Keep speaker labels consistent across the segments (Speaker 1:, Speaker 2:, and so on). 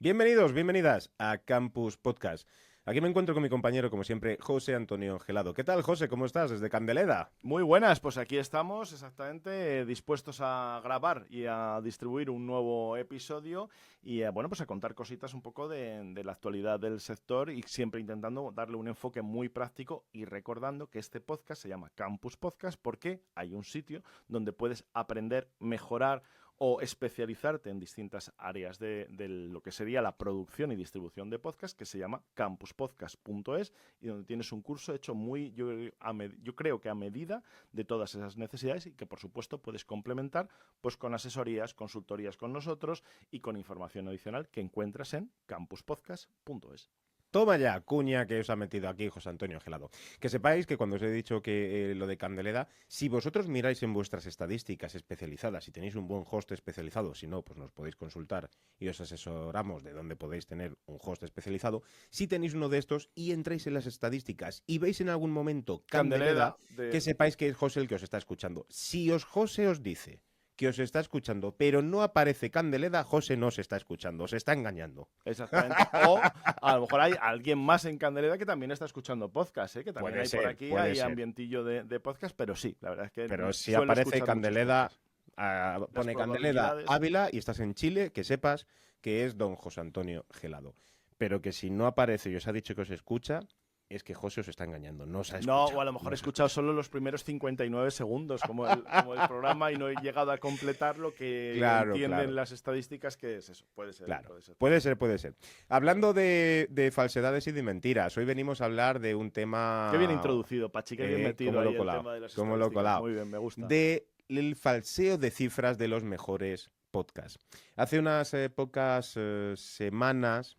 Speaker 1: Bienvenidos, bienvenidas a Campus Podcast. Aquí me encuentro con mi compañero, como siempre, José Antonio Gelado. ¿Qué tal, José? ¿Cómo estás? Desde Candeleda.
Speaker 2: Muy buenas, pues aquí estamos exactamente dispuestos a grabar y a distribuir un nuevo episodio y bueno, pues a contar cositas un poco de la actualidad del sector y siempre intentando darle un enfoque muy práctico y recordando que este podcast se llama Campus Podcast porque hay un sitio donde puedes aprender, mejorar o especializarte en distintas áreas de lo que sería la producción y distribución de podcast que se llama campuspodcast.es y donde tienes un curso hecho muy, yo creo que a medida de todas esas necesidades y que por supuesto puedes complementar pues con asesorías, consultorías con nosotros y con información adicional que encuentras en campuspodcast.es.
Speaker 1: Toma ya, cuña que os ha metido aquí José Antonio Gelado. Que sepáis que cuando os he dicho que lo de Candeleda, si vosotros miráis en vuestras estadísticas especializadas, si tenéis un buen host especializado, si no, pues nos podéis consultar y os asesoramos de dónde podéis tener un host especializado. Si tenéis uno de estos y entráis en las estadísticas y veis en algún momento Candeleda,
Speaker 2: Candeleda de...
Speaker 1: que sepáis que es José el que os está escuchando. Si José os dice que os está escuchando, pero no aparece Candeleda, José no os está escuchando, os está engañando.
Speaker 2: Exactamente. O a lo mejor hay alguien más en Candelera que también está escuchando podcast, ¿eh? Que también hay por aquí,
Speaker 1: Puede
Speaker 2: hay
Speaker 1: ser.
Speaker 2: ambientillo de podcast, pero sí, la verdad es que
Speaker 1: Pero si
Speaker 2: suelo
Speaker 1: aparece
Speaker 2: escuchar muchos
Speaker 1: Candeleda,
Speaker 2: podcasts. Las
Speaker 1: pone Candeleda
Speaker 2: probabilidades...
Speaker 1: Ávila y estás en Chile, que sepas que es don José Antonio Gelado. Pero que si no aparece y os ha dicho que os escucha, es que José os está engañando, no os ha
Speaker 2: No, o
Speaker 1: escuchado.
Speaker 2: a lo mejor
Speaker 1: No
Speaker 2: he
Speaker 1: os ha
Speaker 2: escuchado
Speaker 1: escuchado.
Speaker 2: solo los primeros 59 segundos como el programa y no he llegado a completar lo que
Speaker 1: Claro,
Speaker 2: entienden
Speaker 1: claro,
Speaker 2: las estadísticas que es eso. Puede ser,
Speaker 1: claro.
Speaker 2: puede ser.
Speaker 1: Puede ser, puede ser. Hablando de falsedades y de mentiras, hoy venimos a hablar de un
Speaker 2: Qué bien
Speaker 1: tema,
Speaker 2: introducido, Pachi, qué bien metido
Speaker 1: como lo
Speaker 2: ahí
Speaker 1: he
Speaker 2: el
Speaker 1: colado,
Speaker 2: tema de las
Speaker 1: como lo he
Speaker 2: estadísticas.
Speaker 1: colado,
Speaker 2: Muy bien, me gusta.
Speaker 1: del falseo de cifras de los mejores podcasts. Hace unas pocas semanas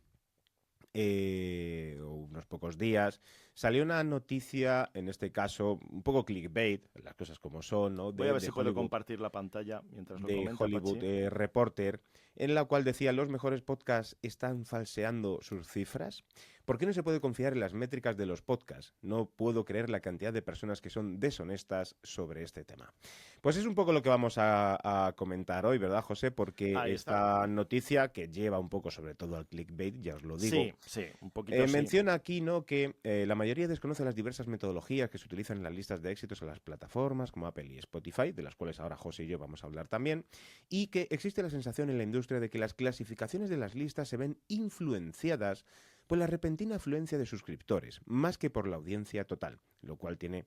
Speaker 1: o unos pocos días, salió una noticia, en este caso, un poco clickbait, las cosas como son, ¿no?
Speaker 2: Voy a ver si puedo compartir la pantalla mientras lo
Speaker 1: De
Speaker 2: comenta
Speaker 1: Hollywood
Speaker 2: Pachi.
Speaker 1: Reporter, en la cual decía los mejores podcasts están falseando sus cifras. ¿Por qué no se puede confiar en las métricas de los podcasts? No puedo creer la cantidad de personas que son deshonestas sobre este tema. Pues es un poco lo que vamos a comentar hoy, ¿verdad, José? Porque
Speaker 2: Ahí está.
Speaker 1: esta noticia, que lleva un poco sobre todo al clickbait, ya os lo digo,
Speaker 2: Sí, sí, un poquito sí.
Speaker 1: menciona aquí, ¿no?, que la mayoría desconoce las diversas metodologías que se utilizan en las listas de éxitos en las plataformas como Apple y Spotify, de las cuales ahora José y yo vamos a hablar también, y que existe la sensación en la industria de que las clasificaciones de las listas se ven influenciadas por la repentina afluencia de suscriptores, más que por la audiencia total, lo cual tiene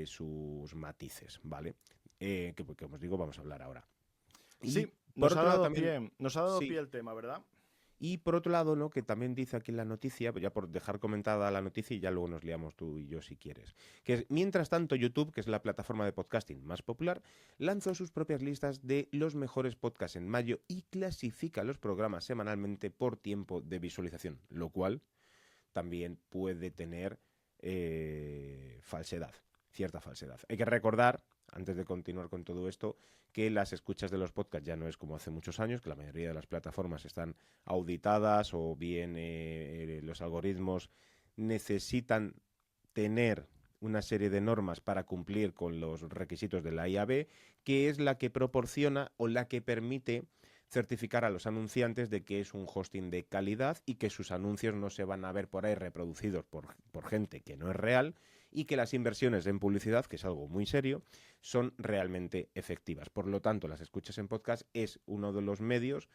Speaker 1: sus matices, ¿vale? Que, como os digo, vamos a hablar ahora. Y
Speaker 2: Sí,
Speaker 1: por otro lado también,
Speaker 2: nos ha dado
Speaker 1: sí.
Speaker 2: pie el tema, ¿verdad?
Speaker 1: Y por otro lado, ¿no?, que también dice aquí en la noticia, ya por dejar comentada la noticia y ya luego nos liamos tú y yo si quieres, que mientras tanto YouTube, que es la plataforma de podcasting más popular, lanzó sus propias listas de los mejores podcasts en mayo y clasifica los programas semanalmente por tiempo de visualización, lo cual también puede tener falsedad, cierta falsedad. Hay que recordar, antes de continuar con todo esto, que las escuchas de los podcasts ya no es como hace muchos años, que la mayoría de las plataformas están auditadas o bien los algoritmos necesitan tener una serie de normas para cumplir con los requisitos de la IAB, que es la que proporciona o la que permite certificar a los anunciantes de que es un hosting de calidad y que sus anuncios no se van a ver por ahí reproducidos por gente que no es real y que las inversiones en publicidad, que es algo muy serio, son realmente efectivas. Por lo tanto, las escuchas en podcast es uno de los medios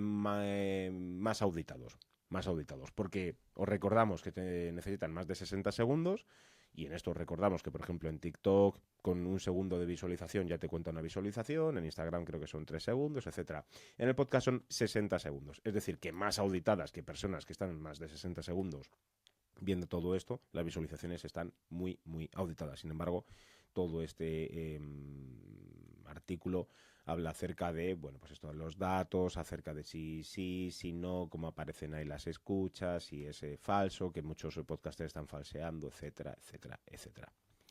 Speaker 1: más auditados. Más auditados, porque os recordamos que necesitan más de 60 segundos y en esto recordamos que, por ejemplo, en TikTok con un segundo de visualización ya te cuenta una visualización, en Instagram creo que son 3 segundos, etcétera. En el podcast son 60 segundos, es decir, que más auditadas que personas que están en más de 60 segundos viendo todo esto, las visualizaciones están muy, muy auditadas. Sin embargo, todo este artículo habla acerca de, bueno, pues esto, los datos, acerca de si sí, si no, cómo aparecen ahí las escuchas, si es falso, que muchos podcasters están falseando, etcétera, etcétera, etcétera.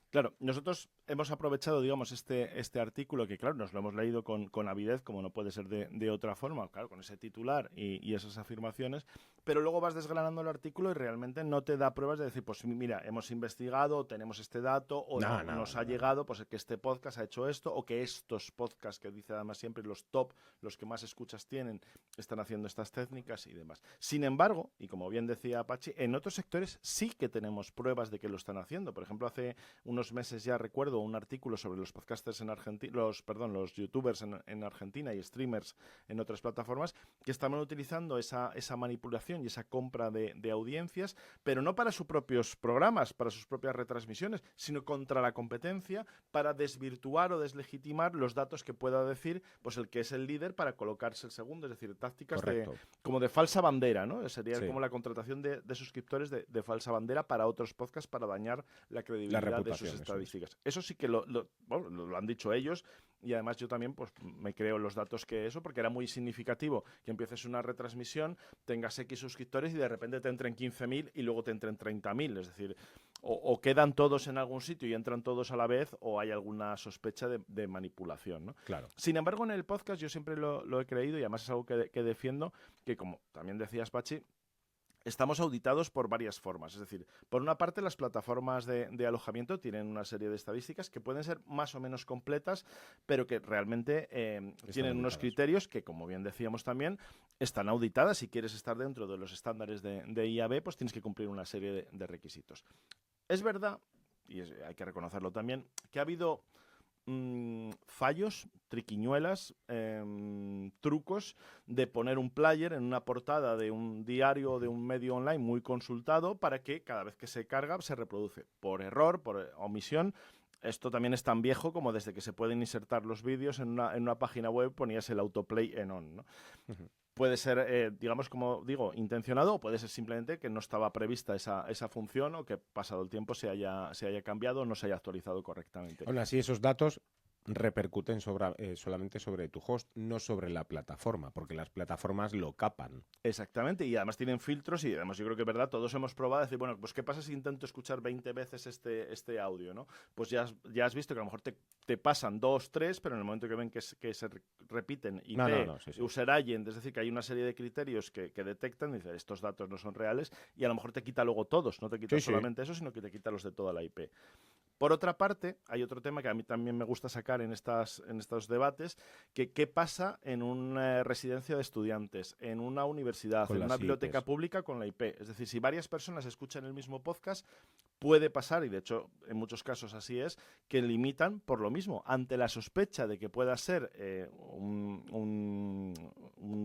Speaker 2: Claro, nosotros hemos aprovechado, digamos, este artículo que, claro, nos lo hemos leído con avidez, como no puede ser de otra forma, claro, con ese titular y esas afirmaciones, pero luego vas desgranando el artículo y realmente no te da pruebas de decir, pues mira, hemos investigado, tenemos este dato, o nos ha llegado, pues que este podcast ha hecho esto, o que estos podcasts, que dice además siempre los top, los que más escuchas tienen, están haciendo estas técnicas y demás. Sin embargo, y como bien decía Apache, en otros sectores sí que tenemos pruebas de que lo están haciendo. Por ejemplo, hace unos meses ya recuerdo un artículo sobre los podcasters en Argentina, los youtubers en Argentina y streamers en otras plataformas que estaban utilizando esa manipulación y esa compra de audiencias, pero no para sus propios programas, para sus propias retransmisiones, sino contra la competencia para desvirtuar o deslegitimar los datos que pueda decir pues el que es el líder para colocarse el segundo, es decir, tácticas como de falsa bandera, ¿no? Sería como la contratación de suscriptores de falsa bandera para otros podcasts para dañar la credibilidad de sus estadísticas. Eso sí que lo han dicho ellos y además yo también pues me creo los datos que eso, porque era muy significativo que empieces una retransmisión, tengas X suscriptores y de repente te entren 15.000 y luego te entren 30.000, es decir, o quedan todos en algún sitio y entran todos a la vez o hay alguna sospecha de manipulación, ¿no?
Speaker 1: Claro.
Speaker 2: Sin embargo, en el podcast yo siempre lo he creído y además es algo que defiendo, que como también decías, Pachi, estamos auditados por varias formas. Es decir, por una parte, las plataformas de alojamiento tienen una serie de estadísticas que pueden ser más o menos completas, pero que realmente tienen unos criterios que, como bien decíamos también, están auditadas. Si quieres estar dentro de los estándares de IAB, pues tienes que cumplir una serie de requisitos. Es verdad, y hay que reconocerlo también, que ha habido fallos, triquiñuelas, trucos de poner un player en una portada de un diario o de un medio online muy consultado para que cada vez que se carga se reproduce por error, por omisión. Esto también es tan viejo como desde que se pueden insertar los vídeos en una página web ponías el autoplay en on, ¿no? Puede ser, digamos, como digo, intencionado o puede ser simplemente que no estaba prevista esa función o que pasado el tiempo se haya cambiado o no se haya actualizado correctamente.
Speaker 1: Aún así, esos datos repercuten solamente sobre tu host, no sobre la plataforma, porque las plataformas lo capan.
Speaker 2: Exactamente, y además tienen filtros y además yo creo que es verdad, todos hemos probado decir, bueno, pues ¿qué pasa si intento escuchar 20 veces este audio, ¿no? Pues ya has visto que a lo mejor te pasan 2, 3, pero en el momento que ven que se repiten IP, user agent, es decir, que hay una serie de criterios que detectan, y dicen, estos datos no son reales, y a lo mejor te quita luego todos, no te quita solamente eso, sino que te quita los de toda la IP. Por otra parte, hay otro tema que a mí también me gusta sacar en estos debates, que qué pasa en una residencia de estudiantes, en una universidad, en una biblioteca pública con la IP. Es decir, si varias personas escuchan el mismo podcast, puede pasar, y de hecho en muchos casos así es, que limitan por lo mismo. Ante la sospecha de que pueda ser un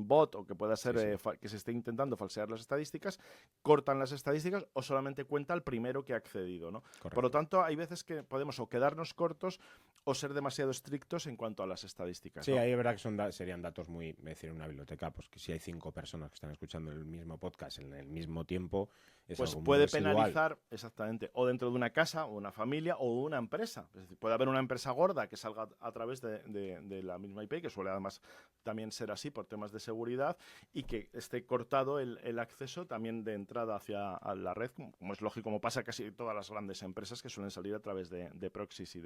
Speaker 2: bot o que pueda ser que se esté intentando falsear las estadísticas, cortan las estadísticas o solamente cuenta el primero que ha accedido, ¿no? Por lo tanto, hay veces que podemos o quedarnos cortos o ser demasiado estrictos en cuanto a las estadísticas.
Speaker 1: Sí, ahí es verdad que serían datos muy, es decir, en una biblioteca, pues que si hay 5 personas que están escuchando el mismo podcast en el mismo tiempo, es
Speaker 2: pues
Speaker 1: algo muy
Speaker 2: puede
Speaker 1: residual.
Speaker 2: penalizar, exactamente, o dentro de una casa, o una familia, o una empresa. Es decir, puede haber una empresa gorda que salga a través de la misma IP, que suele además también ser así por temas de seguridad, y que esté cortado el acceso también de entrada hacia la red, como es lógico, como pasa casi todas las grandes empresas que suelen salir a través de proxies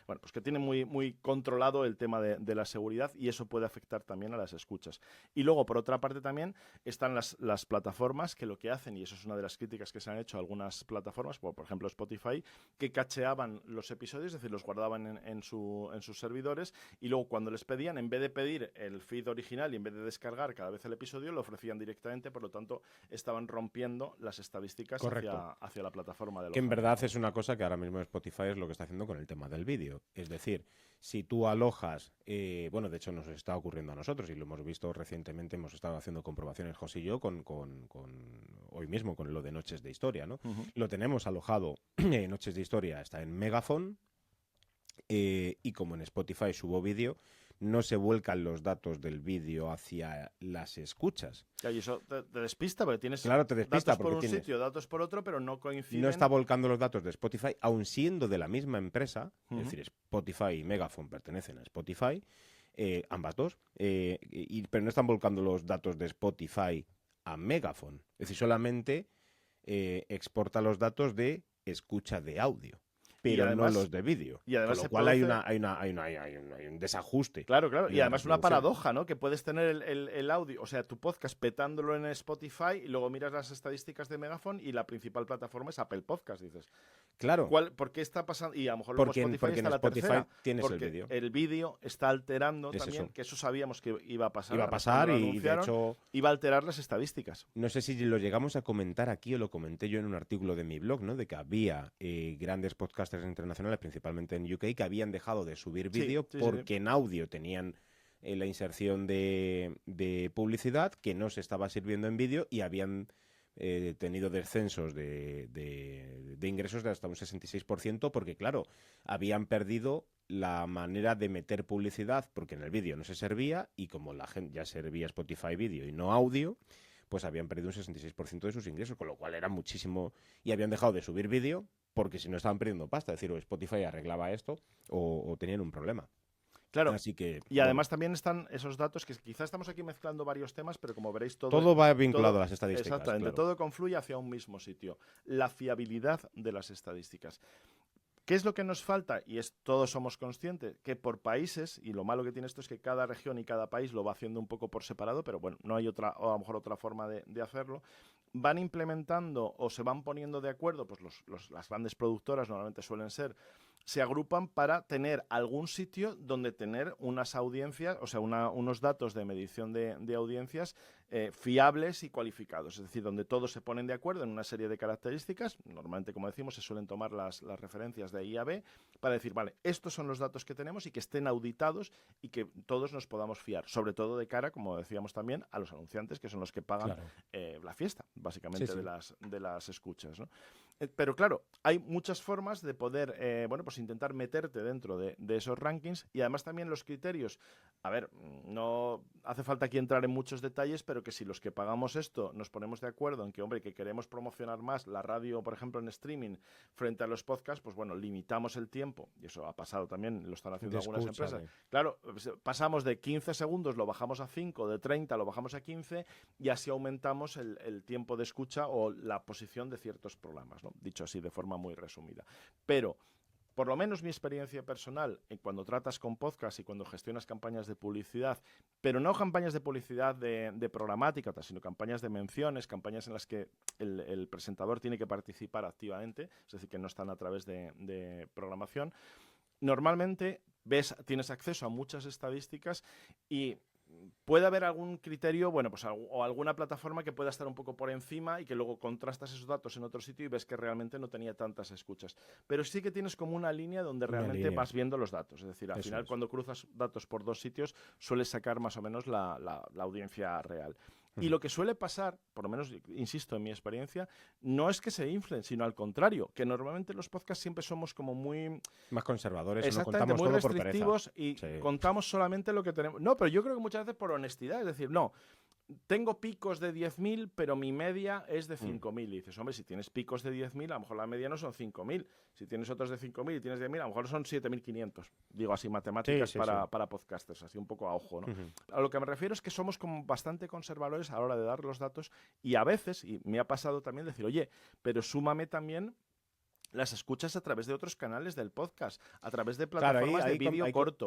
Speaker 2: bueno, pues que tiene muy, muy controlado el tema de la seguridad y eso puede afectar también a las escuchas. Y luego, por otra parte, también están las plataformas que lo que hacen, y eso es una de las críticas que se han hecho a algunas plataformas, como por ejemplo Spotify, que cacheaban los episodios, es decir, los guardaban en sus servidores y luego cuando les pedían, en vez de pedir el feed original y en vez de descargar cada vez el episodio, lo ofrecían directamente, por lo tanto, estaban rompiendo las estadísticas hacia la plataforma de
Speaker 1: que en verdad es una cosa que ahora mismo Spotify es lo que está haciendo con el tema del vídeo. Es decir, si tú alojas, bueno, de hecho nos está ocurriendo a nosotros y lo hemos visto recientemente, hemos estado haciendo comprobaciones José y yo con hoy mismo con lo de Noches de Historia, ¿no? Lo tenemos alojado, Noches de Historia está en Megaphone y como en Spotify subo vídeo, no se vuelcan los datos del vídeo hacia las escuchas.
Speaker 2: Y eso te despista, porque tienes
Speaker 1: datos
Speaker 2: por un sitio, datos por otro, pero no coinciden.
Speaker 1: No está volcando los datos de Spotify, aun siendo de la misma empresa, es decir, Spotify y Megaphone pertenecen a Spotify, ambas dos, pero no están volcando los datos de Spotify a Megaphone. Es decir, solamente exporta los datos de escucha de audio. pero
Speaker 2: además,
Speaker 1: no los de vídeo.
Speaker 2: Y además
Speaker 1: con lo
Speaker 2: se
Speaker 1: cual
Speaker 2: produce...
Speaker 1: hay un desajuste.
Speaker 2: Claro. Y además una
Speaker 1: producción.
Speaker 2: paradoja, ¿no? Que puedes tener el audio, o sea, tu podcast petándolo en Spotify y luego miras las estadísticas de Megaphone y la principal plataforma es Apple Podcast, dices.
Speaker 1: Claro.
Speaker 2: ¿Por qué está pasando? Y a lo mejor luego
Speaker 1: Porque
Speaker 2: Spotify está
Speaker 1: en
Speaker 2: la
Speaker 1: Spotify
Speaker 2: tercera.
Speaker 1: tienes el
Speaker 2: Porque
Speaker 1: vídeo.
Speaker 2: el vídeo está alterando
Speaker 1: Es
Speaker 2: también,
Speaker 1: eso.
Speaker 2: que eso sabíamos que iba a pasar.
Speaker 1: Iba a
Speaker 2: Además,
Speaker 1: pasar
Speaker 2: cuando lo
Speaker 1: y de
Speaker 2: anunciaron,
Speaker 1: hecho...
Speaker 2: iba a alterar las estadísticas.
Speaker 1: No sé si lo llegamos a comentar aquí o lo comenté yo en un artículo de mi blog, ¿no? De que había grandes podcasters internacionales, principalmente en UK, que habían dejado de subir vídeo porque en audio tenían la inserción de publicidad que no se estaba sirviendo en vídeo y habían tenido descensos de ingresos de hasta un 66% porque, claro, habían perdido la manera de meter publicidad porque en el vídeo no se servía y como la gente ya servía Spotify vídeo y no audio, pues habían perdido un 66% de sus ingresos, con lo cual era muchísimo y habían dejado de subir vídeo porque si no estaban perdiendo pasta, es decir, o Spotify arreglaba esto o tenían un problema.
Speaker 2: Claro,
Speaker 1: así que,
Speaker 2: y además también están esos datos que quizás estamos aquí mezclando varios temas, pero como veréis
Speaker 1: todo va vinculado a las estadísticas.
Speaker 2: Exactamente,
Speaker 1: claro.
Speaker 2: todo confluye hacia un mismo sitio, la fiabilidad de las estadísticas. ¿Qué es lo que nos falta? Y todos somos conscientes que por países, y lo malo que tiene esto es que cada región y cada país lo va haciendo un poco por separado, pero bueno, no hay otra, o a lo mejor otra forma de hacerlo, van implementando o se van poniendo de acuerdo, pues las grandes productoras normalmente suelen ser, se agrupan para tener algún sitio donde tener unas audiencias, o sea, unos datos de medición de audiencias fiables y cualificados. Es decir, donde todos se ponen de acuerdo en una serie de características. Normalmente, como decimos, se suelen tomar las referencias de IAB para decir, vale, estos son los datos que tenemos y que estén auditados y que todos nos podamos fiar. Sobre todo de cara, como decíamos también, a los anunciantes, que son los que pagan la fiesta, básicamente, de las escuchas, ¿no? Pero claro, hay muchas formas de poder, pues intentar meterte dentro de esos rankings y además también los criterios. A ver, no hace falta aquí entrar en muchos detalles, pero que si los que pagamos esto nos ponemos de acuerdo en que, hombre, que queremos promocionar más la radio, por ejemplo, en streaming frente a los podcasts, pues bueno, limitamos el tiempo, y eso ha pasado también, lo están haciendo algunas empresas. Claro, pasamos de 15 segundos, lo bajamos a 5, de 30 lo bajamos a 15 y así aumentamos el tiempo de escucha o la posición de ciertos programas, ¿no? Dicho así de forma muy resumida. Pero por lo menos mi experiencia personal cuando tratas con podcast y cuando gestionas campañas de publicidad, pero no campañas de publicidad de programática, sino campañas de menciones, campañas en las que el presentador tiene que participar activamente, es decir, que no están a través de programación, normalmente tienes acceso a muchas estadísticas y puede haber algún criterio, bueno, pues o alguna plataforma que pueda estar un poco por encima y que luego contrastas esos datos en otro sitio y ves que realmente no tenía tantas escuchas. Pero sí que tienes como una línea donde realmente vas viendo los datos. Es decir, al final cuando cruzas datos por dos sitios sueles sacar más o menos la audiencia real. Y lo que suele pasar, por lo menos, insisto, en mi experiencia, no es que se inflen, sino al contrario, que normalmente los podcasts siempre somos como muy...
Speaker 1: más conservadores,
Speaker 2: exactamente,
Speaker 1: no contamos
Speaker 2: muy
Speaker 1: todo
Speaker 2: restrictivos
Speaker 1: por
Speaker 2: y contamos solamente lo que tenemos. No, pero yo creo que muchas veces por honestidad, es decir, no, tengo picos de 10.000, pero mi media es de 5.000. Y dices, hombre, si tienes picos de 10.000, a lo mejor la media no son 5.000. Si tienes otros de 5.000 y tienes 10.000, a lo mejor son 7.500. Digo así, matemáticas para podcasters, así un poco a ojo, ¿no? A lo que me refiero es que somos como bastante conservadores a la hora de dar los datos y a veces, y me ha pasado también decir, oye, pero súmame también las escuchas a través de otros canales del podcast, a través de plataformas de vídeo corto.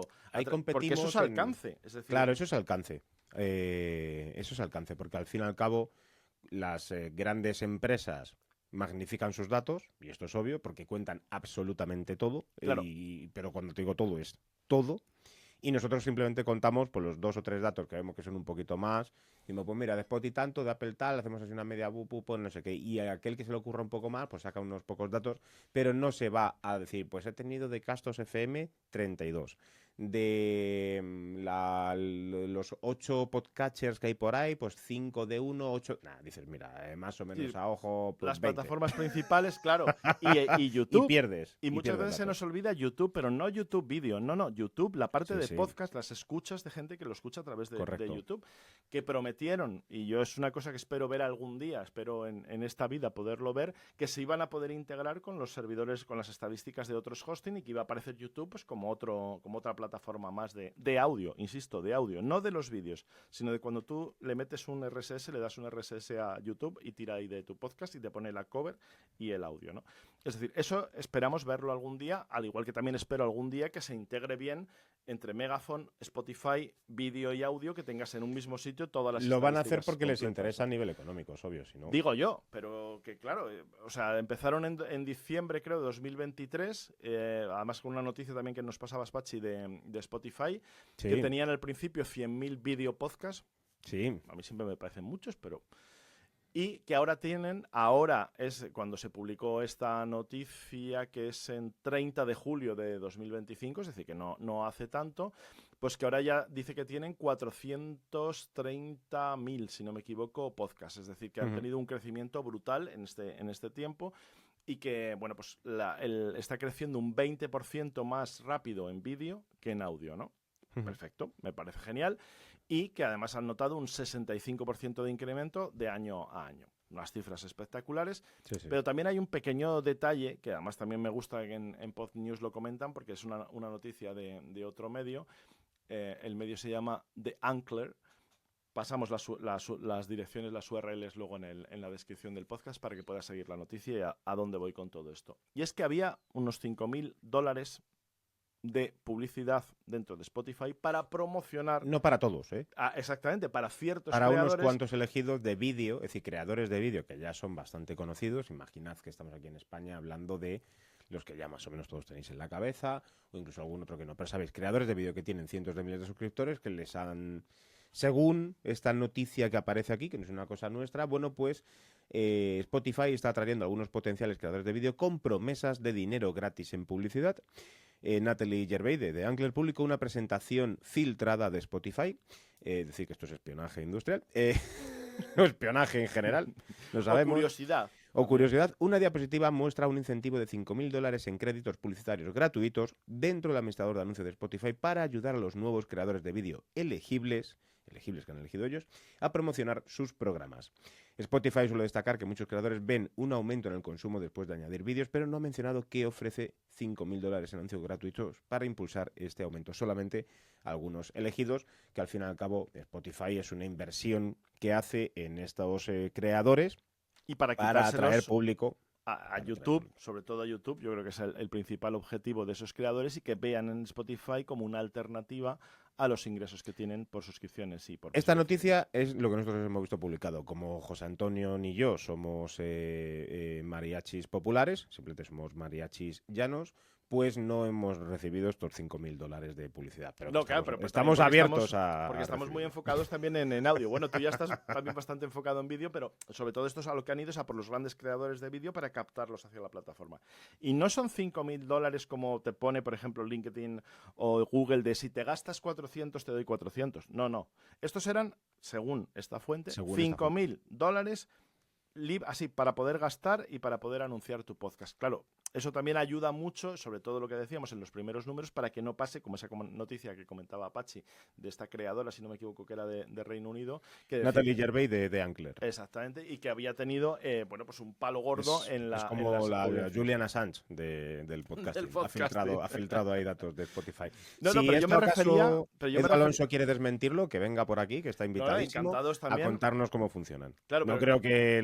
Speaker 2: Porque eso es alcance. Es decir,
Speaker 1: claro, eso es alcance. Eso es alcance, porque al fin y al cabo las grandes empresas magnifican sus datos, y esto es obvio, porque cuentan absolutamente todo,
Speaker 2: claro.
Speaker 1: Pero cuando te digo todo es todo. Y nosotros simplemente contamos pues, los 2 o 3 datos que vemos que son un poquito más. Decimos, pues mira, de Spotify tanto, de Apple tal, hacemos así una media pues no sé qué. Y a aquel que se le ocurra un poco más, pues saca unos pocos datos, pero no se va a decir, pues he tenido de Castos FM 32. De los 8 podcatchers que hay por ahí, pues 5 de 1, 8... Nada, dices, mira, más o menos a ojo, pues
Speaker 2: las
Speaker 1: 20.
Speaker 2: plataformas principales, claro, y YouTube.
Speaker 1: Y pierdes.
Speaker 2: Y muchas veces se nos olvida YouTube, pero no YouTube vídeo, no, YouTube, la parte de podcast, las escuchas de gente que lo escucha a través de YouTube, que prometieron, y yo es una cosa que espero ver algún día, espero en esta vida poderlo ver, que se iban a poder integrar con los servidores, con las estadísticas de otros hosting y que iba a aparecer YouTube pues como otra plataforma plataforma más de audio, insisto, de audio, no de los vídeos, sino de cuando tú le metes un RSS, le das un RSS a YouTube y tira ahí de tu podcast y te pone la cover y el audio, ¿no? Es decir, eso esperamos verlo algún día, al igual que también espero algún día que se integre bien entre Megaphone, Spotify, vídeo y audio, que tengas en un mismo sitio todas las
Speaker 1: Lo van a hacer
Speaker 2: estadísticas
Speaker 1: porque les
Speaker 2: completas,
Speaker 1: interesa a
Speaker 2: ¿no?
Speaker 1: nivel económico, es obvio, si no...
Speaker 2: Digo yo, pero que claro, o sea, empezaron en diciembre, creo, de 2023, además con una noticia también que nos pasaba Spachi de Spotify,
Speaker 1: Sí,
Speaker 2: que tenían al principio 100.000 video podcasts,
Speaker 1: sí.
Speaker 2: a mí siempre me parecen muchos, pero... Y que ahora es cuando se publicó esta noticia, que es en 30 de julio de 2025, es decir, que no hace tanto, pues que ahora ya dice que tienen 430.000, si no me equivoco, podcasts. Es decir, que han tenido un crecimiento brutal en este tiempo y que, bueno, pues está creciendo un 20% más rápido en vídeo que en audio, ¿no? Perfecto, me parece genial. Y que además han notado un 65% de incremento de año a año. Unas cifras espectaculares,
Speaker 1: Sí, sí.
Speaker 2: pero también hay un pequeño detalle, que además también me gusta que en Pod News lo comentan, porque es una noticia de otro medio. El medio se llama The Ankler. Pasamos las direcciones, las URLs luego en la descripción del podcast para que puedas seguir la noticia y a dónde voy con todo esto. Y es que había unos $5.000 de publicidad dentro de Spotify para promocionar...
Speaker 1: No para todos, ¿eh?
Speaker 2: Exactamente, para ciertos
Speaker 1: Para
Speaker 2: creadores...
Speaker 1: unos cuantos elegidos de vídeo, es decir, creadores de vídeo que ya son bastante conocidos. Imaginad que estamos aquí en España hablando de los que ya más o menos todos tenéis en la cabeza, o incluso algún otro que no. Pero sabéis, creadores de vídeo que tienen cientos de miles de suscriptores que les han... Según esta noticia que aparece aquí, que no es una cosa nuestra, bueno, pues Spotify está atrayendo a algunos potenciales creadores de vídeo con promesas de dinero gratis en publicidad. Natalie Gervais de Ankler publicó una presentación filtrada de Spotify, decir que esto es espionaje industrial, o espionaje en general, lo sabemos.
Speaker 2: O curiosidad.
Speaker 1: O curiosidad, una diapositiva muestra un incentivo de $5.000 en créditos publicitarios gratuitos dentro del administrador de anuncios de Spotify para ayudar a los nuevos creadores de vídeo elegibles que han elegido ellos, a promocionar sus programas. Spotify suele destacar que muchos creadores ven un aumento en el consumo después de añadir vídeos, pero no ha mencionado que ofrece $5.000 en anuncios gratuitos para impulsar este aumento. Solamente algunos elegidos, que al fin y al cabo Spotify es una inversión que hace en estos creadores
Speaker 2: Y para
Speaker 1: atraer público.
Speaker 2: A YouTube, sobre todo a YouTube, yo creo que es el principal objetivo de esos creadores y que vean en Spotify como una alternativa a los ingresos que tienen por suscripciones y por...
Speaker 1: Esta noticia es lo que nosotros hemos visto publicado. Como José Antonio ni yo somos mariachis populares, simplemente somos mariachis llanos, pues no hemos recibido estos $5.000 de publicidad. Pero
Speaker 2: no, claro, pero
Speaker 1: estamos abiertos a...
Speaker 2: Porque estamos muy
Speaker 1: recibirlo.
Speaker 2: enfocados también en audio. Bueno, tú ya estás también bastante enfocado en vídeo, pero sobre todo esto es a lo que han ido, es a por los grandes creadores de vídeo para captarlos hacia la plataforma. Y no son $5.000 como te pone, por ejemplo, LinkedIn o Google, de si te gastas 400 te doy 400. No. Estos eran, según esta fuente, $5.000 así para poder gastar y para poder anunciar tu podcast. Claro, eso también ayuda mucho, sobre todo lo que decíamos en los primeros números, para que no pase como esa noticia que comentaba Apache de esta creadora, si no me equivoco, que era de Reino Unido. Que
Speaker 1: Natalie Gervais de Ankler.
Speaker 2: Exactamente, y que había tenido bueno, pues un palo gordo en la...
Speaker 1: Es como la Julian Assange del podcasting. Ha filtrado ahí datos de Spotify.
Speaker 2: Pero yo me refería...
Speaker 1: Alonso quiere desmentirlo, que venga por aquí, que está invitadísimo a contarnos cómo funcionan.
Speaker 2: Claro,
Speaker 1: no creo que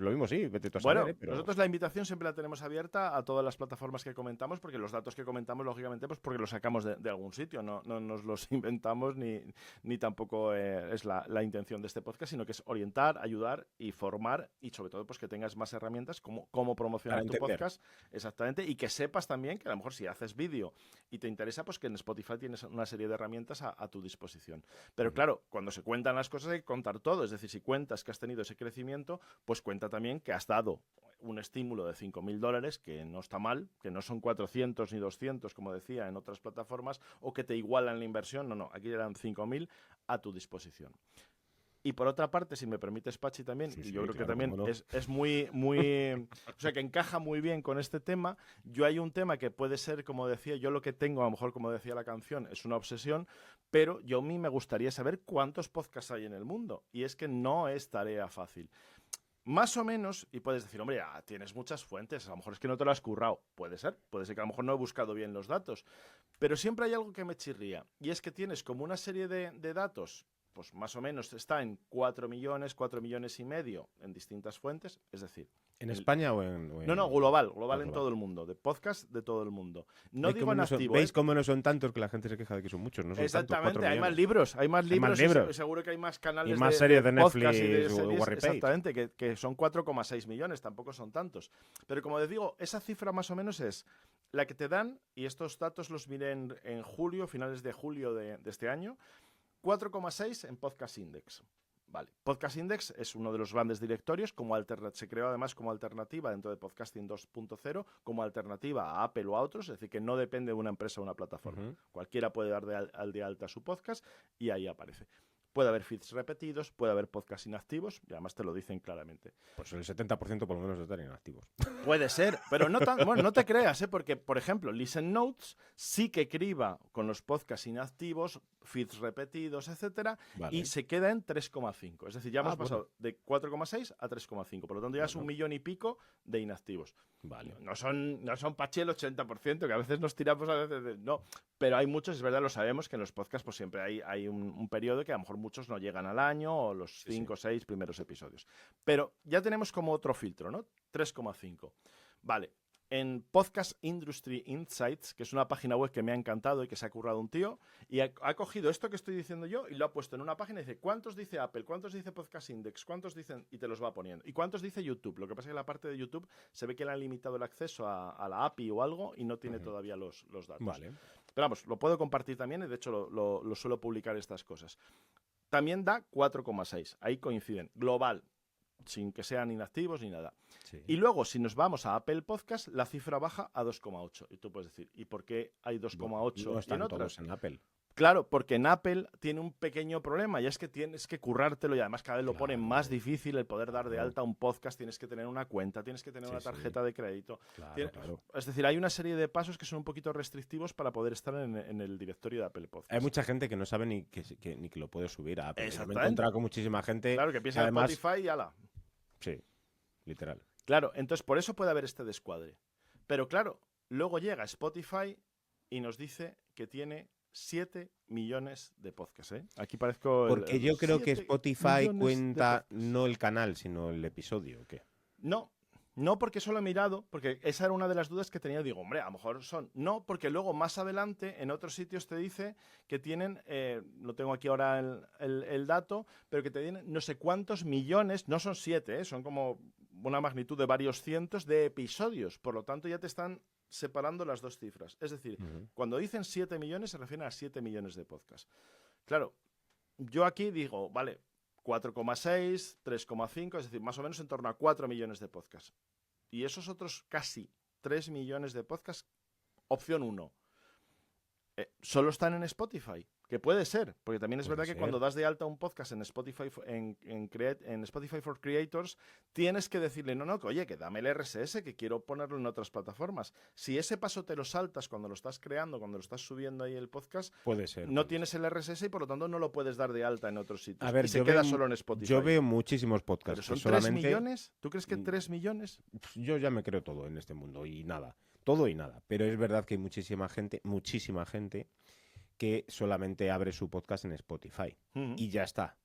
Speaker 1: lo mismo, sí, vete tú a saber, pero...
Speaker 2: nosotros la invitación siempre la tenemos abierta a todas las plataformas que comentamos, porque los datos que comentamos, lógicamente, pues porque los sacamos de algún sitio, no nos los inventamos ni tampoco es la intención de este podcast, sino que es orientar, ayudar y formar, y sobre todo pues que tengas más herramientas cómo promocionar tu podcast, exactamente, y que sepas también que a lo mejor si haces vídeo y te interesa, pues que en Spotify tienes una serie de herramientas a tu disposición. Pero claro, cuando se cuentan las cosas hay que contar todo, es decir, si cuentas que has tenido ese crecimiento, pues cuenta también que has dado un estímulo de $5.000, que no está mal, que no son 400 ni 200, como decía, en otras plataformas, o que te igualan la inversión. No, aquí eran 5.000 a tu disposición. Y por otra parte, si me permites, Pachi, también,
Speaker 1: sí,
Speaker 2: yo creo
Speaker 1: claro,
Speaker 2: que también es muy o sea, que encaja muy bien con este tema. Yo hay un tema que puede ser, como decía, yo lo que tengo, a lo mejor, como decía la canción, es una obsesión, pero a mí me gustaría saber cuántos podcasts hay en el mundo. Y es que no es tarea fácil. Más o menos, y puedes decir, hombre, tienes muchas fuentes, a lo mejor es que no te lo has currado. Puede ser que a lo mejor no he buscado bien los datos. Pero siempre hay algo que me chirría, y es que tienes como una serie de datos, pues más o menos está en 4 millones, 4 millones y medio en distintas fuentes, es decir...
Speaker 1: ¿En España o
Speaker 2: No, no, global en todo el mundo, de podcast de todo el mundo. No
Speaker 1: ¿Veis
Speaker 2: digo
Speaker 1: cómo
Speaker 2: en
Speaker 1: no son,
Speaker 2: activo,
Speaker 1: ¿veis cómo no son tantos que la gente se queja de que son muchos? No son
Speaker 2: exactamente,
Speaker 1: tantos, 4
Speaker 2: hay más
Speaker 1: millones.
Speaker 2: libros,
Speaker 1: más libros.
Speaker 2: y seguro que hay más canales
Speaker 1: Y más series de
Speaker 2: podcast y
Speaker 1: Netflix o
Speaker 2: series,
Speaker 1: Warry Page.
Speaker 2: exactamente, que son 4,6 millones, tampoco son tantos. Pero como les digo, esa cifra más o menos es la que te dan, y estos datos los miré en julio, finales de julio de este año, 4,6 en Podcast Index. Vale. Podcast Index es uno de los grandes directorios, se creó además como alternativa dentro de Podcasting 2.0, como alternativa a Apple o a otros, es decir, que no depende de una empresa o una plataforma. Cualquiera puede dar de alta su podcast y ahí aparece. Puede haber feeds repetidos, puede haber podcasts inactivos, y además te lo dicen claramente.
Speaker 1: Pues el 70% por lo menos están inactivos.
Speaker 2: Puede ser, pero bueno, no te creas, porque, por ejemplo, Listen Notes sí que criba con los podcasts inactivos, feeds repetidos, etcétera,
Speaker 1: Vale.
Speaker 2: y se queda en 3,5. Es decir, ya hemos pasado de 4,6 a 3,5. Por lo tanto, ya es 1 millón y pico de inactivos.
Speaker 1: Vale.
Speaker 2: No son pache el 80%, que a veces nos tiramos no, pero hay muchos, es verdad, lo sabemos, que en los podcasts pues siempre hay un periodo que a lo mejor muchos no llegan al año o los 5 o 6 primeros episodios. Pero ya tenemos como otro filtro, ¿no? 3,5. Vale. En Podcast Industry Insights, que es una página web que me ha encantado y que se ha currado un tío, y ha cogido esto que estoy diciendo yo y lo ha puesto en una página y dice, ¿cuántos dice Apple? ¿Cuántos dice Podcast Index? ¿Cuántos dicen? Y te los va poniendo. ¿Y cuántos dice YouTube? Lo que pasa es que la parte de YouTube se ve que le han limitado el acceso a la API o algo y no tiene todavía los datos.
Speaker 1: Vale.
Speaker 2: Pero vamos, lo puedo compartir también y de hecho lo suelo publicar estas cosas. También da 4,6. Ahí coinciden. Global, sin que sean inactivos ni nada.
Speaker 1: Sí.
Speaker 2: Y luego, si nos vamos a Apple Podcast, la cifra baja a 2,8. Y tú puedes decir, ¿y por qué hay 2,8
Speaker 1: no
Speaker 2: y
Speaker 1: están
Speaker 2: en otras?
Speaker 1: todos en Apple.
Speaker 2: Claro, porque en Apple tiene un pequeño problema y es que tienes que currártelo y además cada vez lo ponen más difícil el poder dar de alta un podcast, tienes que tener una cuenta, tienes que tener una tarjeta de crédito.
Speaker 1: Claro.
Speaker 2: Es decir, hay una serie de pasos que son un poquito restrictivos para poder estar en el directorio de Apple Podcast.
Speaker 1: Hay mucha gente que no sabe ni que lo puede subir a Apple. Yo me he
Speaker 2: Exactamente.
Speaker 1: encontrado con muchísima gente.
Speaker 2: Claro, que piensa
Speaker 1: además,
Speaker 2: en Spotify y ala.
Speaker 1: Sí, literal.
Speaker 2: Claro, entonces por eso puede haber este descuadre. Pero claro, luego llega Spotify y nos dice que tiene 7 millones de podcasts, ¿eh? Aquí parezco...
Speaker 1: Porque yo creo que
Speaker 2: 7
Speaker 1: Spotify
Speaker 2: millones de
Speaker 1: cuenta
Speaker 2: podcasts.
Speaker 1: no el canal, sino el episodio, ¿o qué?
Speaker 2: No, porque eso lo he mirado, porque esa era una de las dudas que tenía. Digo, hombre, a lo mejor son... No, porque luego más adelante en otros sitios te dice que tienen, no tengo aquí ahora el dato, pero que te tienen no sé cuántos millones, no son 7, son como una magnitud de varios cientos de episodios. Por lo tanto, ya te están separando las dos cifras. Es decir, cuando dicen 7 millones se refieren a 7 millones de podcasts. Claro, yo aquí digo, vale, 4,6, 3,5, es decir, más o menos en torno a 4 millones de podcasts. Y esos otros casi 3 millones de podcasts, opción 1, solo están en Spotify. Que puede ser, porque también es verdad que cuando das de alta un podcast en Spotify, en Spotify for Creators, tienes que decirle, no, que oye, que dame el RSS, que quiero ponerlo en otras plataformas. Si ese paso te lo saltas cuando lo estás creando, cuando lo estás subiendo ahí el podcast,
Speaker 1: puede ser,
Speaker 2: no tienes el RSS y por lo tanto no lo puedes dar de alta en otros sitios.
Speaker 1: A ver,
Speaker 2: y se queda solo en Spotify.
Speaker 1: Yo veo muchísimos podcasts.
Speaker 2: ¿Pero son
Speaker 1: solamente...
Speaker 2: 3 millones? ¿Tú crees que 3 millones?
Speaker 1: Yo ya me creo todo en este mundo y nada. Todo y nada. Pero es verdad que hay muchísima gente que solamente abre su podcast en Spotify. Y ya está.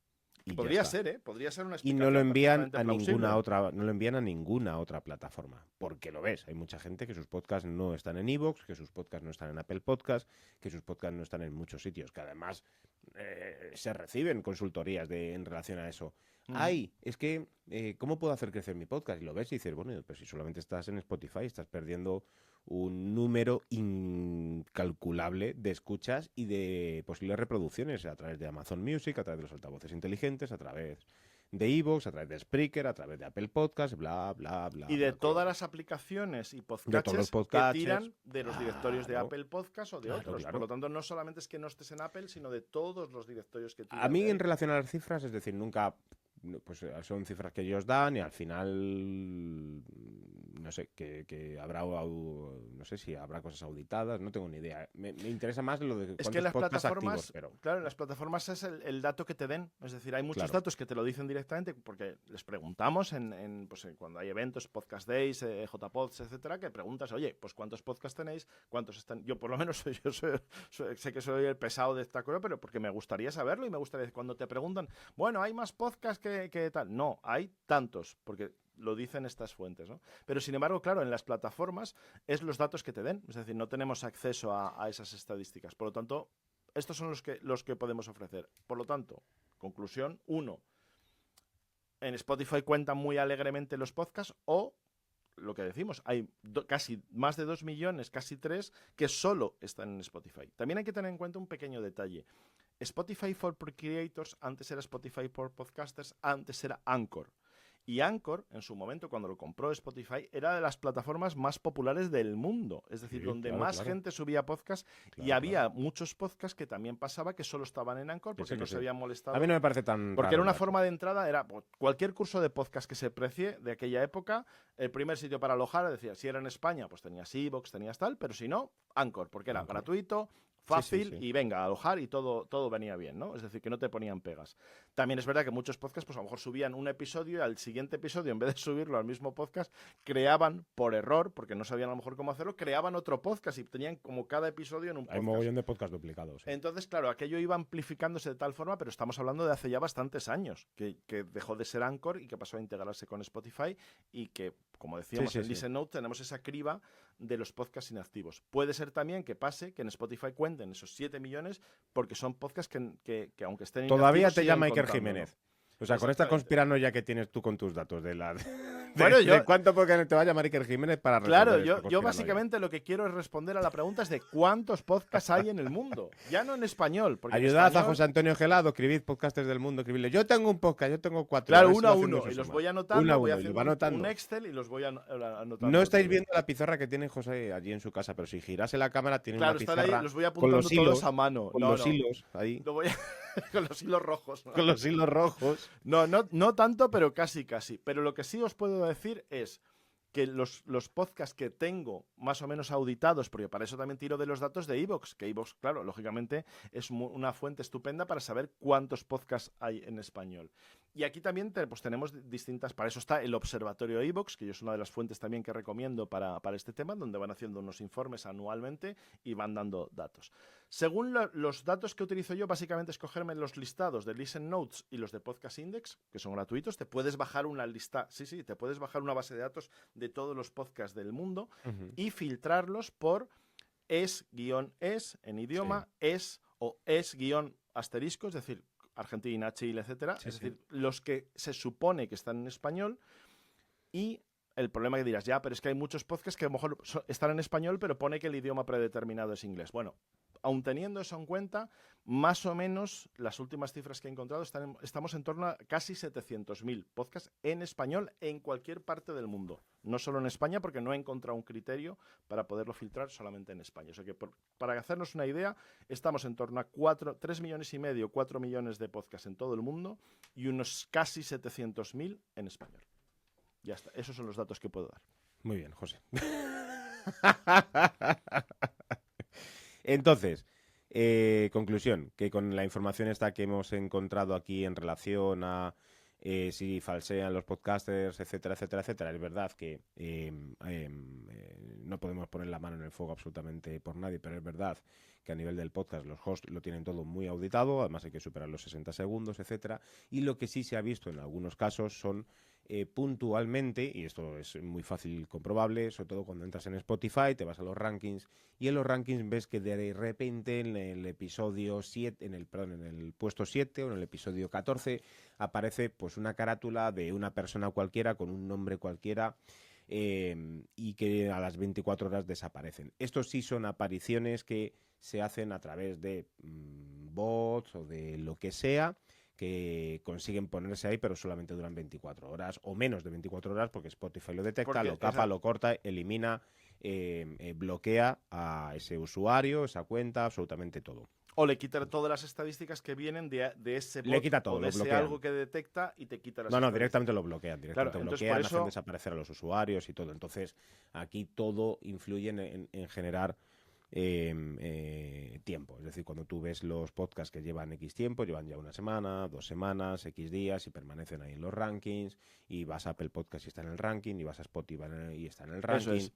Speaker 2: Podría ser, ¿eh? Podría ser una
Speaker 1: Y
Speaker 2: explicación
Speaker 1: no lo envían a
Speaker 2: plausible.
Speaker 1: ninguna otra plataforma. Porque lo ves. Hay mucha gente que sus podcasts no están en iVoox, que sus podcasts no están en Apple Podcasts, que sus podcasts no están en muchos sitios, que además se reciben consultorías en relación a eso. Es que, ¿cómo puedo hacer crecer mi podcast? Y lo ves y dices, bueno, pues si solamente estás en Spotify, estás perdiendo un número incalculable de escuchas y de posibles reproducciones a través de Amazon Music, a través de los altavoces inteligentes, a través de iVoox, a través de Spreaker, a través de Apple Podcasts, bla, bla, bla.
Speaker 2: Y de
Speaker 1: bla,
Speaker 2: todas
Speaker 1: bla.
Speaker 2: las aplicaciones y
Speaker 1: De todos
Speaker 2: podcasts
Speaker 1: los
Speaker 2: que
Speaker 1: podcasts,
Speaker 2: tiran de los directorios de
Speaker 1: claro.
Speaker 2: Apple Podcasts o de otros.
Speaker 1: Claro.
Speaker 2: Por lo tanto, no solamente es que no estés en Apple, sino de todos los directorios que tiran.
Speaker 1: A mí,
Speaker 2: de
Speaker 1: en
Speaker 2: ahí.
Speaker 1: relación a las cifras, es decir, nunca... Pues son cifras que ellos dan y al final no sé, que habrá, no sé si habrá cosas auditadas, no tengo ni idea. Me interesa más lo de
Speaker 2: Es que las
Speaker 1: podcasts
Speaker 2: plataformas,
Speaker 1: activos, pero...
Speaker 2: claro, las plataformas es el dato que te den. Es decir, hay muchos datos que te lo dicen directamente porque les preguntamos pues, cuando hay eventos, Podcast Days, JPods, etcétera, que preguntas, oye, pues ¿cuántos podcasts tenéis? ¿Cuántos están? Yo por lo menos sé que soy el pesado de esta cosa, pero porque me gustaría saberlo y me gustaría cuando te preguntan, bueno, hay más podcasts que tal. No, hay tantos, porque lo dicen estas fuentes, ¿no? Pero sin embargo, claro, en las plataformas es los datos que te den, es decir, no tenemos acceso a esas estadísticas. Por lo tanto, estos son los que podemos ofrecer. Por lo tanto, conclusión, 1, en Spotify cuentan muy alegremente los podcasts o lo que decimos, hay casi más de 2 millones, casi 3, que solo están en Spotify. También hay que tener en cuenta un pequeño detalle. Spotify for Creators antes era Spotify for Podcasters, antes era Anchor. Y Anchor, en su momento, cuando lo compró Spotify, era de las plataformas más populares del mundo. Es decir,
Speaker 1: Sí,
Speaker 2: donde
Speaker 1: claro,
Speaker 2: más
Speaker 1: claro.
Speaker 2: gente subía podcast y había muchos podcasts que también pasaba que solo estaban en Anchor porque no se habían molestado.
Speaker 1: A mí no me parece tan
Speaker 2: porque
Speaker 1: raro
Speaker 2: era una
Speaker 1: el dato.
Speaker 2: forma de entrada, era cualquier curso de podcast que se precie de aquella época, el primer sitio para alojar, decía, si era en España, pues tenías iVoox, tenías tal, pero si no, Anchor, porque era gratuito, fácil y venga, a alojar y todo venía bien, ¿no? Es decir, que no te ponían pegas. También es verdad que muchos podcasts, pues a lo mejor subían un episodio y al siguiente episodio, en vez de subirlo al mismo podcast, creaban por error, porque no sabían a lo mejor cómo hacerlo, creaban otro podcast y tenían como cada episodio en un podcast.
Speaker 1: Hay mogollón de podcasts duplicados. Sí.
Speaker 2: Entonces, claro, aquello iba amplificándose de tal forma, pero estamos hablando de hace ya bastantes años, que dejó de ser Anchor y que pasó a integrarse con Spotify y que, como decíamos en Listen Note, tenemos esa criba de los podcasts inactivos. Puede ser también que pase que en Spotify cuenten esos 7 millones porque son podcasts que aunque estén
Speaker 1: Todavía
Speaker 2: inactivos,
Speaker 1: te llama
Speaker 2: siguen
Speaker 1: Iker
Speaker 2: contando,
Speaker 1: Jiménez.
Speaker 2: ¿no?
Speaker 1: O sea, con esta conspiranoia que tienes tú con tus datos de la...
Speaker 2: Bueno,
Speaker 1: ¿De cuánto podcast te va a llamar Iker Jiménez para responder
Speaker 2: claro,
Speaker 1: esta
Speaker 2: yo básicamente lo que quiero es responder a la pregunta es de cuántos podcasts hay en el mundo. Ya no en español. Porque
Speaker 1: ayudad
Speaker 2: en español,
Speaker 1: a José Antonio Gelado, escribid podcasters del mundo, escribidle. Yo tengo un podcast, yo tengo 4.
Speaker 2: claro, uno a uno. Y los voy anotando, voy haciendo
Speaker 1: anotando.
Speaker 2: un Excel y los voy anotando.
Speaker 1: No estáis viendo la pizarra que tiene José allí en su casa, pero si girase la cámara tiene una pizarra
Speaker 2: ahí, los voy
Speaker 1: con
Speaker 2: apuntando
Speaker 1: los hilos,
Speaker 2: todos a mano.
Speaker 1: con los hilos ahí.
Speaker 2: Lo voy con los hilos rojos. ¿no?
Speaker 1: Con los hilos rojos.
Speaker 2: No tanto, pero casi. Pero lo que sí os puedo decir es que los podcasts que tengo más o menos auditados, porque para eso también tiro de los datos de iVoox, que iVoox, claro, lógicamente es una fuente estupenda para saber cuántos podcasts hay en español. Y aquí también pues tenemos distintas, para eso está el Observatorio iVoox, que yo es una de las fuentes también que recomiendo para este tema, donde van haciendo unos informes anualmente y van dando datos. Según los datos que utilizo yo, básicamente es cogerme los listados de Listen Notes y los de Podcast Index, que son gratuitos. Te puedes bajar una lista, te puedes bajar una base de datos de todos los podcasts del mundo y filtrarlos por es-es en idioma, es o es-asterisco, es decir, Argentina, Chile, etcétera. Es decir, los que se supone que están en español y el problema que dirás, ya, pero es que hay muchos podcasts que a lo mejor están en español, pero pone que el idioma predeterminado es inglés. Bueno, aun teniendo eso en cuenta, más o menos las últimas cifras que he encontrado estamos en torno a casi 700.000 podcasts en español en cualquier parte del mundo. No solo en España, porque no he encontrado un criterio para poderlo filtrar solamente en España. O sea que para hacernos una idea, estamos en torno a 3,5 millones, 4 millones de podcasts en todo el mundo y unos casi 700.000 en español. Ya está, esos son los datos que puedo dar.
Speaker 1: Muy bien, José. Entonces, conclusión, que con la información esta que hemos encontrado aquí en relación a si falsean los podcasters, etcétera, etcétera, etcétera, es verdad que no podemos poner la mano en el fuego absolutamente por nadie, pero es verdad que a nivel del podcast los hosts lo tienen todo muy auditado, además hay que superar los 60 segundos, etcétera, y lo que sí se ha visto en algunos casos son puntualmente, y esto es muy fácil comprobable, sobre todo cuando entras en Spotify, te vas a los rankings, y en los rankings ves que de repente en el episodio 7, en el puesto 7 o en el episodio 14, aparece pues una carátula de una persona cualquiera con un nombre cualquiera, y que a las 24 horas desaparecen. Estos sí son apariciones que se hacen a través de bots o de lo que sea, que consiguen ponerse ahí, pero solamente duran 24 horas o menos de 24 horas, porque Spotify lo detecta, lo capa, lo corta, elimina, bloquea a ese usuario, esa cuenta, absolutamente todo.
Speaker 2: O le quita todas las estadísticas que vienen de ese bot
Speaker 1: Le quita todo,
Speaker 2: o de
Speaker 1: lo
Speaker 2: ese
Speaker 1: bloquean.
Speaker 2: algo que detecta y te quita las
Speaker 1: No,
Speaker 2: estadísticas.
Speaker 1: directamente lo bloquean,
Speaker 2: Claro,
Speaker 1: directamente
Speaker 2: entonces
Speaker 1: bloquean,
Speaker 2: por eso...
Speaker 1: hacen desaparecer a los usuarios y todo. Entonces, aquí todo influye en generar tiempo. Es decir, cuando tú ves los podcasts que llevan X tiempo, llevan ya una semana, 2 semanas, X días y permanecen ahí en los rankings, y vas a Apple Podcast y está en el ranking, y vas a Spotify y está en el
Speaker 2: Eso
Speaker 1: ranking.
Speaker 2: es.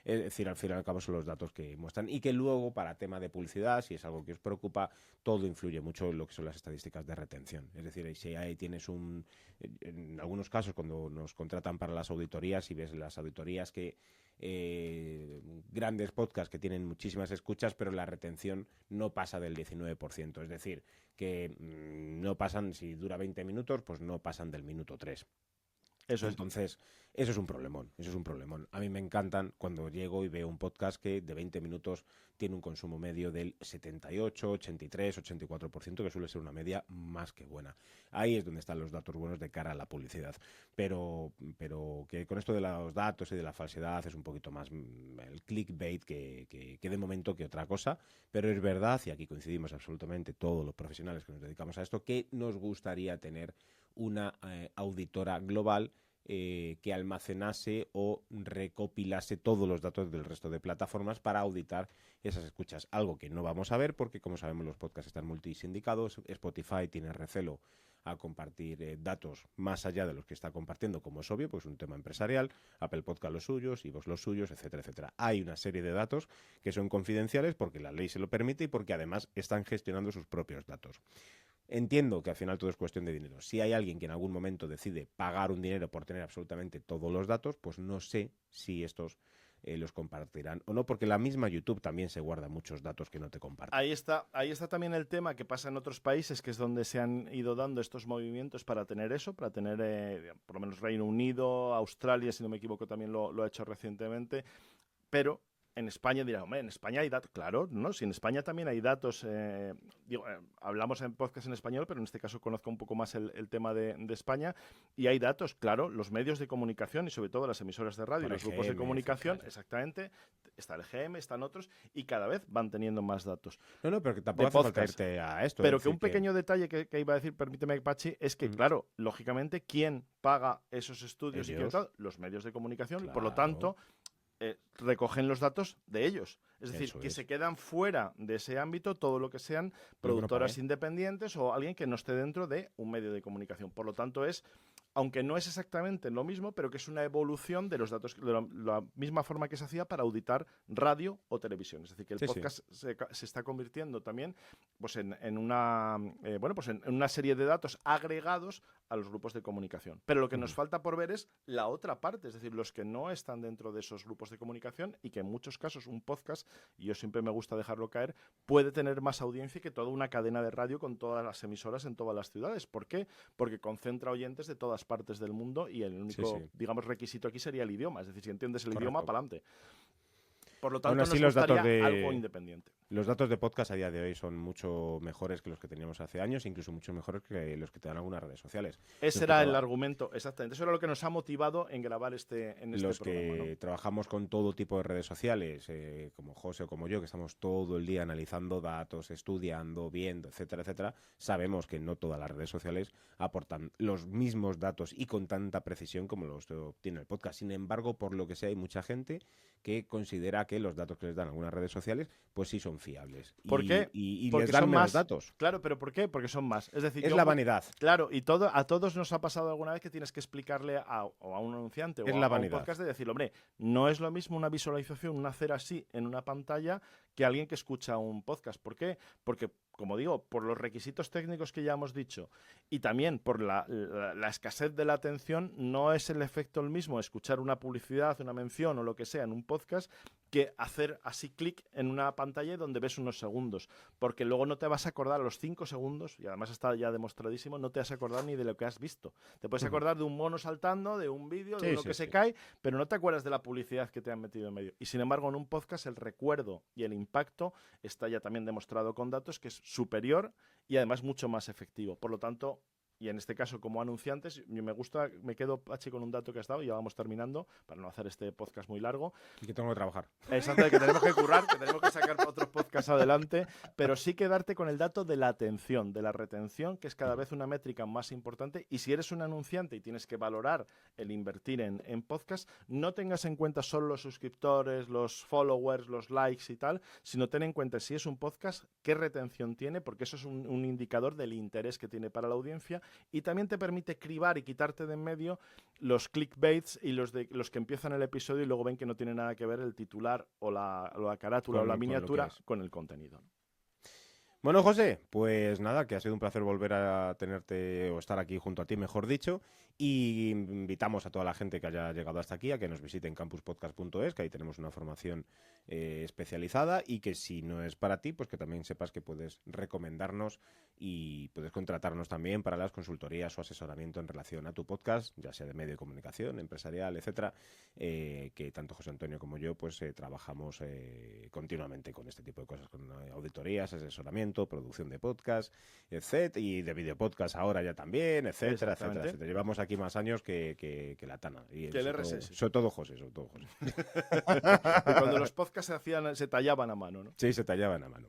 Speaker 1: Es decir, al fin y al cabo son los datos que muestran y que luego, para tema de publicidad, si es algo que os preocupa, todo influye mucho en lo que son las estadísticas de retención. Es decir, si ahí tienes en algunos casos, cuando nos contratan para las auditorías y ves las auditorías que grandes podcasts que tienen muchísimas escuchas, pero la retención no pasa del 19%. Es decir, que no pasan, si dura 20 minutos, pues no pasan del minuto 3.
Speaker 2: Eso es.
Speaker 1: Entonces, eso es un problemón, eso es un problemón. A mí me encantan cuando llego y veo un podcast que de 20 minutos tiene un consumo medio del 78, 83, 84%, que suele ser una media más que buena. Ahí es donde están los datos buenos de cara a la publicidad. Pero que con esto de los datos y de la falsedad es un poquito más el clickbait que de momento que otra cosa. Pero es verdad, y aquí coincidimos absolutamente todos los profesionales que nos dedicamos a esto, que nos gustaría tener una auditora global que almacenase o recopilase todos los datos del resto de plataformas para auditar esas escuchas. Algo que no vamos a ver porque, como sabemos, los podcasts están multisindicados. Spotify tiene recelo a compartir datos más allá de los que está compartiendo, como es obvio, pues es un tema empresarial. Apple Podcast los suyos, iVoox los suyos, etcétera, etcétera. Hay una serie de datos que son confidenciales porque la ley se lo permite y porque además están gestionando sus propios datos. Entiendo que al final todo es cuestión de dinero. Si hay alguien que en algún momento decide pagar un dinero por tener absolutamente todos los datos, pues no sé si estos los compartirán o no, porque la misma YouTube también se guarda muchos datos que no te comparte.
Speaker 2: Ahí está también el tema que pasa en otros países, que es donde se han ido dando estos movimientos para tener eso, para tener por lo menos Reino Unido, Australia, si no me equivoco, también lo ha hecho recientemente, pero en España dirán, hombre, en España hay datos. Claro, ¿no? Si en España también hay datos, hablamos en podcast en español, pero en este caso conozco un poco más el tema de España, y hay datos, claro, los medios de comunicación y sobre todo las emisoras de radio, los grupos de comunicación,
Speaker 1: etcétera.
Speaker 2: Exactamente, está el GM, están otros, y cada vez van teniendo más datos.
Speaker 1: No, pero que tampoco hace falta irte a esto.
Speaker 2: Pero que un pequeño detalle que iba a decir, permíteme, Pachi, es que, claro, lógicamente, ¿quién paga esos estudios? Los medios de comunicación,
Speaker 1: claro.
Speaker 2: Y por lo tanto recogen los datos de ellos. Es decir, que se quedan fuera de ese ámbito todo lo que sean productoras independientes o alguien que no esté dentro de un medio de comunicación. Por lo tanto, aunque no es exactamente lo mismo, pero que es una evolución de los datos, de la misma forma que se hacía para auditar radio o televisión. Es decir, que el podcast se está convirtiendo también pues en una serie de datos agregados a los grupos de comunicación. Pero lo que nos falta por ver es la otra parte, es decir, los que no están dentro de esos grupos de comunicación, y que en muchos casos un podcast, y yo siempre me gusta dejarlo caer, puede tener más audiencia que toda una cadena de radio con todas las emisoras en todas las ciudades. ¿Por qué? Porque concentra oyentes de todas partes del mundo y el único, digamos, requisito aquí sería el idioma. Es decir, si entiendes el idioma, para adelante. Por lo tanto, nos gustaría algo independiente.
Speaker 1: Los datos de podcast a día de hoy son mucho mejores que los que teníamos hace años, incluso mucho mejores que los que te dan algunas redes sociales.
Speaker 2: Ese era el argumento, exactamente. Eso era lo que nos ha motivado en grabar en este programa.
Speaker 1: Los que trabajamos con todo tipo de redes sociales, como José o como yo, que estamos todo el día analizando datos, estudiando, viendo, etcétera, etcétera, sabemos que no todas las redes sociales aportan los mismos datos y con tanta precisión como los obtiene el podcast. Sin embargo, por lo que sea, hay mucha gente que considera que los datos que les dan algunas redes sociales, pues sí son fiables.
Speaker 2: ¿Por qué?
Speaker 1: Y
Speaker 2: porque
Speaker 1: les dan
Speaker 2: son
Speaker 1: menos
Speaker 2: más
Speaker 1: datos.
Speaker 2: Claro, pero ¿por qué? Porque son más. Es decir,
Speaker 1: la vanidad.
Speaker 2: Claro, y a todos nos ha pasado alguna vez que tienes que explicarle a un anunciante o a un podcast de decir, hombre, no es lo mismo una visualización, un hacer así en una pantalla que alguien que escucha un podcast. ¿Por qué? Porque, como digo, por los requisitos técnicos que ya hemos dicho y también por la escasez de la atención, no es el efecto el mismo escuchar una publicidad, una mención o lo que sea en un podcast que hacer así clic en una pantalla donde ves unos segundos, porque luego no te vas a acordar a los 5 segundos, y además está ya demostradísimo, no te vas a acordar ni de lo que has visto. Te puedes acordar de un mono saltando, de un vídeo, de uno que se cae, pero no te acuerdas de la publicidad que te han metido en medio. Y sin embargo, en un podcast el recuerdo y el impacto está ya también demostrado con datos que es superior y además mucho más efectivo. Por lo tanto, y en este caso como anunciantes, me quedo, Pachi, con un dato que has dado, y ya vamos terminando, para no hacer este podcast muy largo.
Speaker 1: Y que tengo que trabajar.
Speaker 2: Exacto, que tenemos que currar, que tenemos que sacar otros podcasts adelante, pero sí quedarte con el dato de la atención, de la retención, que es cada vez una métrica más importante, y si eres un anunciante y tienes que valorar el invertir en podcast, no tengas en cuenta solo los suscriptores, los followers, los likes y tal, sino ten en cuenta si es un podcast, qué retención tiene, porque eso es un indicador del interés que tiene para la audiencia, y también te permite cribar y quitarte de en medio los clickbaits y los que empiezan el episodio y luego ven que no tiene nada que ver el titular o la carátula o la miniatura con el contenido.
Speaker 1: Bueno, José, pues nada, que ha sido un placer volver a tenerte o estar aquí junto a ti, mejor dicho, y invitamos a toda la gente que haya llegado hasta aquí a que nos visite en campuspodcast.es, que ahí tenemos una formación especializada, y que si no es para ti, pues que también sepas que puedes recomendarnos y puedes contratarnos también para las consultorías o asesoramiento en relación a tu podcast, ya sea de medio de comunicación, empresarial, etcétera, que tanto José Antonio como yo pues trabajamos continuamente con este tipo de cosas, con auditorías, asesoramiento, producción de podcast, etcétera, y de videopodcast ahora ya también, etcétera, etcétera, etcétera. Llevamos aquí más años que la Tana. Y
Speaker 2: que el RSS.
Speaker 1: Sobre todo José.
Speaker 2: Cuando los podcasts se tallaban a mano, ¿no?
Speaker 1: Sí, se tallaban a mano.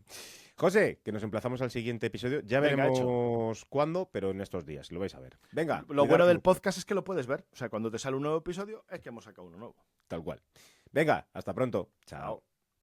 Speaker 1: José, que nos emplazamos al siguiente episodio. Ya veremos cuándo, pero en estos días. Lo vais a ver. Venga.
Speaker 2: Lo bueno del podcast es que lo puedes ver. O sea, cuando te sale un nuevo episodio es que hemos sacado uno nuevo.
Speaker 1: Tal cual. Venga, hasta pronto. Chao.